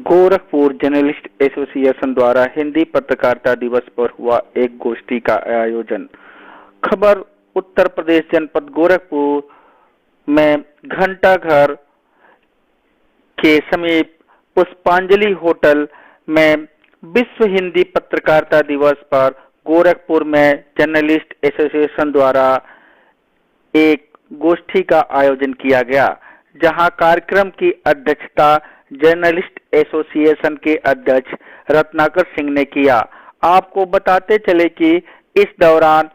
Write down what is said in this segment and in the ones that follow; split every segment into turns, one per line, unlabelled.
Gorakhpur journalist association द्वारा हिंदी पत्रकारिता दिवस पर हुआ एक गोष्ठी का आयोजन। खबर उत्तर प्रदेश जनपद गोरखपुर में घंटाघर के समीप पुष्पांजलि होटल में विश्व हिंदी पत्रकारिता दिवस पर गोरखपुर में जर्नलिस्ट एसोसिएशन द्वारा एक गोष्ठी का आयोजन किया गया, जहां कार्यक्रम की अध्यक्षता जर्नलिस्ट एसोसिएशन के अध्यक्ष रत्नाकर सिंह ने किया। आपको बताते चले कि इस दौरान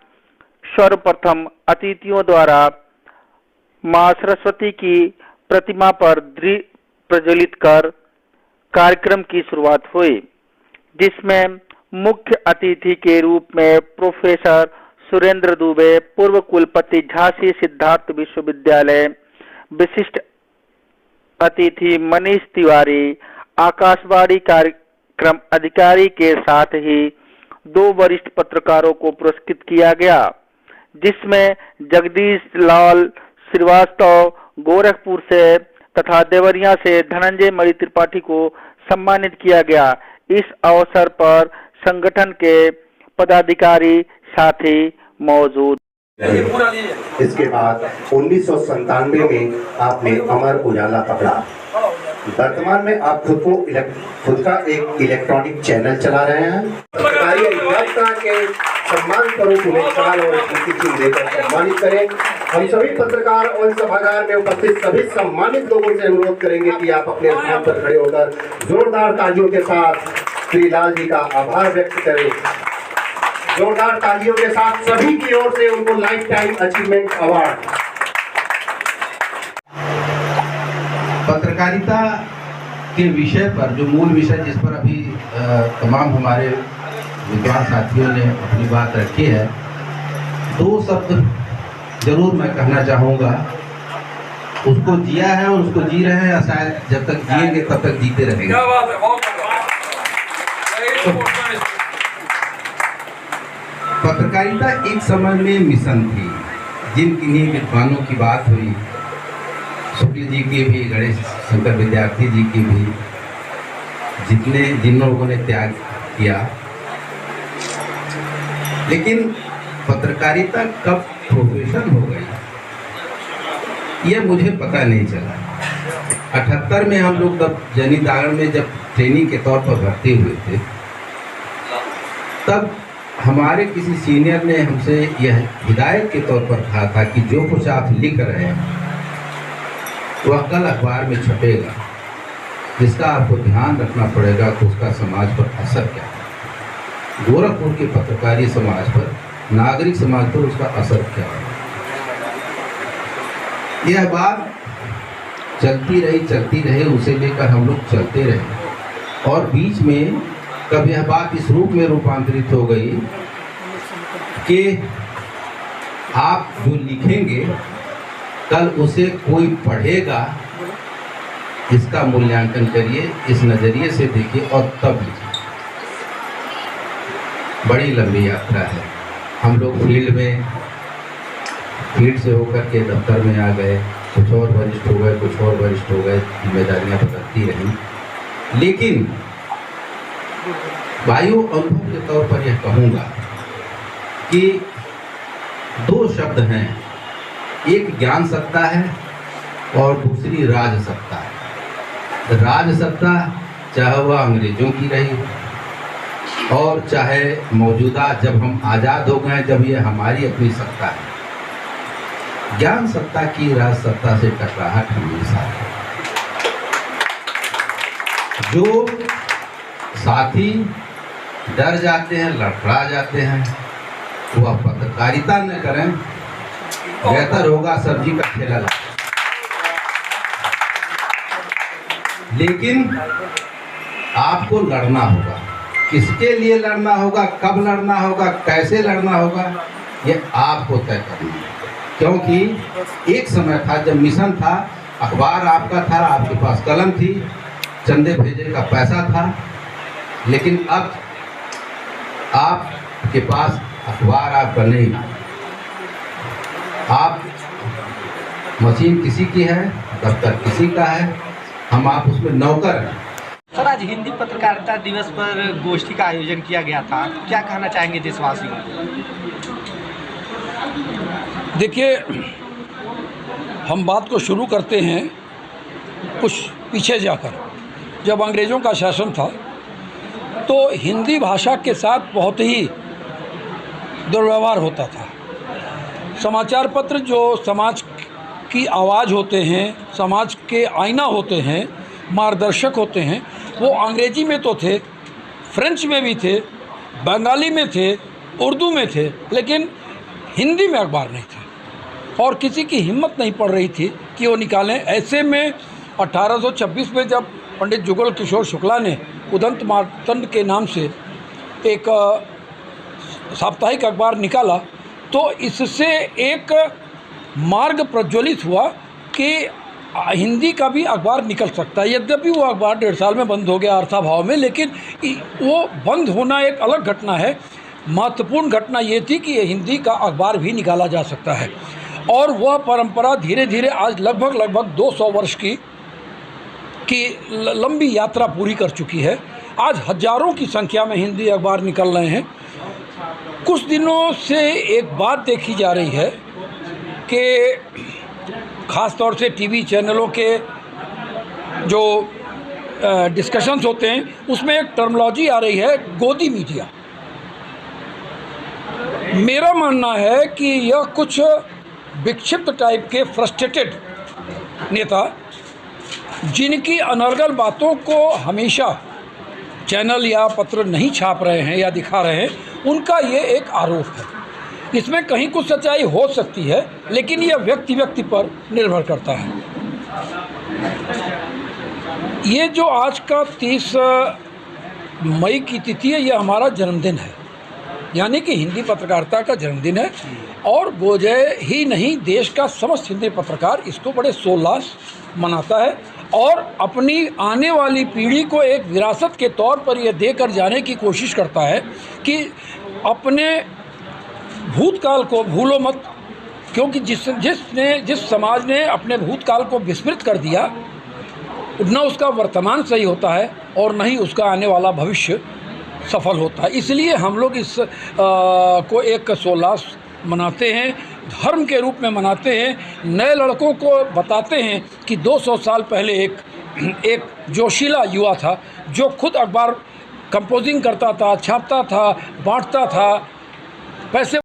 सर्वप्रथम अतिथियों द्वारा मां सरस्वती की प्रतिमा पर दीप प्रज्वलित कर कार्यक्रम की शुरुआत हुई, जिसमें मुख्य अतिथि के रूप में प्रोफेसर सुरेंद्र दुबे, पूर्व कुलपति झांसी सिद्धार्थ विश्वविद्यालय, विशिष्ट अतिथि मनीष तिवारी, आकाशवाणी कार्यक्रम अधिकारी के साथ ही 2 वरिष्ठ पत्रकारों को पुरस्कृत किया गया, जिसमें जगदीश लाल श्रीवास्तव गोरखपुर से तथा देवरिया से धनंजय मणि त्रिपाठी को सम्मानित किया गया। इस अवसर पर संगठन के पदाधिकारी साथी मौजूद।
इसके बाद 1997 में आपने अमर उजाला पकड़ा। वर्तमान में आप खुद का एक इलेक्ट्रॉनिक चैनल चला रहे हैं। के सम्मान स्वरूप पुरस्कार और स्मृति चिन्ह देकर सम्मानित करें। हम सभी पत्रकार और सभागार में उपस्थित सभी सम्मानित लोगों से अनुरोध करेंगे कि आप अपने स्थान पर खड़े होकर जोरदार तालियों के साथ श्री लाल जी का आभार व्यक्त करें। जोरदार तालियों के साथ सभी की ओर से उनको लाइफ टाइम अचीवमेंट अवार्ड।
पत्रकारिता के विषय पर जो मूल विषय जिस पर अभी तमाम हमारे विद्वान साथियों ने अपनी बात रखी है, 2 शब्द जरूर मैं कहना चाहूँगा। उसको जिया है और उसको जी रहे हैं, शायद जब तक जिएंगे तब तक जीते रहेंगे। पत्रकारिता एक समय में मिशन थी, जिन किन्हीं विद्वानों की बात हुई, शुक्ल जी की भी, गणेश शंकर विद्यार्थी जी की भी, जिन लोगों ने त्याग किया। लेकिन पत्रकारिता कब प्रोफेशन हो गई ये मुझे पता नहीं चला। 78 में हम लोग तब जनीदागण में जब ट्रेनिंग के तौर पर भर्ती हुए थे, तब हमारे किसी सीनियर ने हमसे यह हिदायत के तौर पर कहा था कि जो कुछ आप लिख रहे हैं वह कल अखबार में छपेगा, जिसका आपको ध्यान रखना पड़ेगा कि उसका समाज पर असर क्या है। गोरखपुर के पत्रकारी समाज पर, नागरिक समाज पर उसका असर क्या है। यह बात चलती रही, उसे लेकर हम लोग चलते रहे और बीच में कब यह बात इस रूप में रूपांतरित हो गई कि आप जो लिखेंगे कल उसे कोई पढ़ेगा, इसका मूल्यांकन करिए, इस नज़रिए से देखिए और तब लिखिए। बड़ी लंबी यात्रा है। हम लोग फील्ड से होकर के दफ्तर में आ गए, कुछ और वरिष्ठ हो गए, जिम्मेदारियां बदलती रहीं। लेकिन वायु अनुभव के तौर पर यह कहूँगा कि 2 शब्द हैं, एक ज्ञान सत्ता है और दूसरी राज सत्ता है। राज सत्ता चाहे वह अंग्रेजों की रही हो और चाहे मौजूदा जब हम आज़ाद हो गए, जब ये हमारी अपनी सत्ता है। ज्ञान सत्ता की राज सत्ता से टकराहट हमेशा है। जो साथी डर जाते हैं, लड़खड़ा जाते हैं, वह पत्रकारिता न करें, बेहतर होगा सब्जी का ठेला लगा। लेकिन आपको लड़ना होगा। किसके लिए लड़ना होगा, कब लड़ना होगा, कैसे लड़ना होगा, ये आपको तय करना है। क्योंकि एक समय था जब मिशन था, अखबार आपका था, आपके पास कलम थी, चंदे भेजे का पैसा था। लेकिन अब आपके पास अखबार आपका नहीं, आप मशीन किसी की है, दफ्तर किसी का है, हम आप उसमें नौकर हैं।
आज हिंदी पत्रकारिता दिवस पर गोष्ठी का आयोजन किया गया था, क्या कहना चाहेंगे देशवासियों को?
देखिए, हम बात को शुरू करते हैं कुछ पीछे जाकर। जब अंग्रेज़ों का शासन था तो हिंदी भाषा के साथ बहुत ही दुर्व्यवहार होता था। समाचार पत्र जो समाज की आवाज़ होते हैं, समाज के आईना होते हैं, मार्गदर्शक होते हैं, वो अंग्रेजी में तो थे, फ्रेंच में भी थे, बंगाली में थे, उर्दू में थे, लेकिन हिंदी में अखबार नहीं थे और किसी की हिम्मत नहीं पड़ रही थी कि वो निकालें। ऐसे में 1826 में जब पंडित जुगल किशोर शुक्ला ने उदंत मार्तंड के नाम से एक साप्ताहिक अखबार निकाला तो इससे एक मार्ग प्रज्वलित हुआ कि हिंदी का भी अखबार निकल सकता है। यद्यपि वो अखबार 1.5 साल में बंद हो गया अर्थाभाव में, लेकिन वो बंद होना एक अलग घटना है। महत्वपूर्ण घटना ये थी कि हिंदी का अखबार भी निकाला जा सकता है और वह परंपरा धीरे धीरे आज लगभग 200 वर्ष की लंबी यात्रा पूरी कर चुकी है। आज हजारों की संख्या में हिंदी अखबार निकल रहे हैं। कुछ दिनों से एक बात देखी जा रही है कि ख़ास तौर से टीवी चैनलों के जो डिस्कशंस होते हैं उसमें एक टर्मिनोलॉजी आ रही है, गोदी मीडिया। मेरा मानना है कि यह कुछ विक्षिप्त टाइप के फ्रस्ट्रेटेड नेता जिनकी अनर्गल बातों को हमेशा चैनल या पत्र नहीं छाप रहे हैं या दिखा रहे हैं, उनका ये एक आरोप है। इसमें कहीं कुछ सच्चाई हो सकती है, लेकिन यह व्यक्ति पर निर्भर करता है। ये जो आज का 30 मई की तिथि है, यह हमारा जन्मदिन है, यानी कि हिंदी पत्रकारिता का जन्मदिन है और गोजय ही नहीं, देश का समस्त हिंदी पत्रकार इसको बड़े सोल्लास मनाता है और अपनी आने वाली पीढ़ी को एक विरासत के तौर पर यह देकर जाने की कोशिश करता है कि अपने भूतकाल को भूलो मत, क्योंकि जिस समाज ने अपने भूतकाल को विस्मृत कर दिया, न उसका वर्तमान सही होता है और न ही उसका आने वाला भविष्य सफल होता है। इसलिए हम लोग इस को एक सोल्लास मनाते हैं, धर्म के रूप में मनाते हैं। नए लड़कों को बताते हैं कि 200 साल पहले एक जोशीला युवा था जो खुद अखबार कंपोजिंग करता था, छापता था, बांटता था, पैसे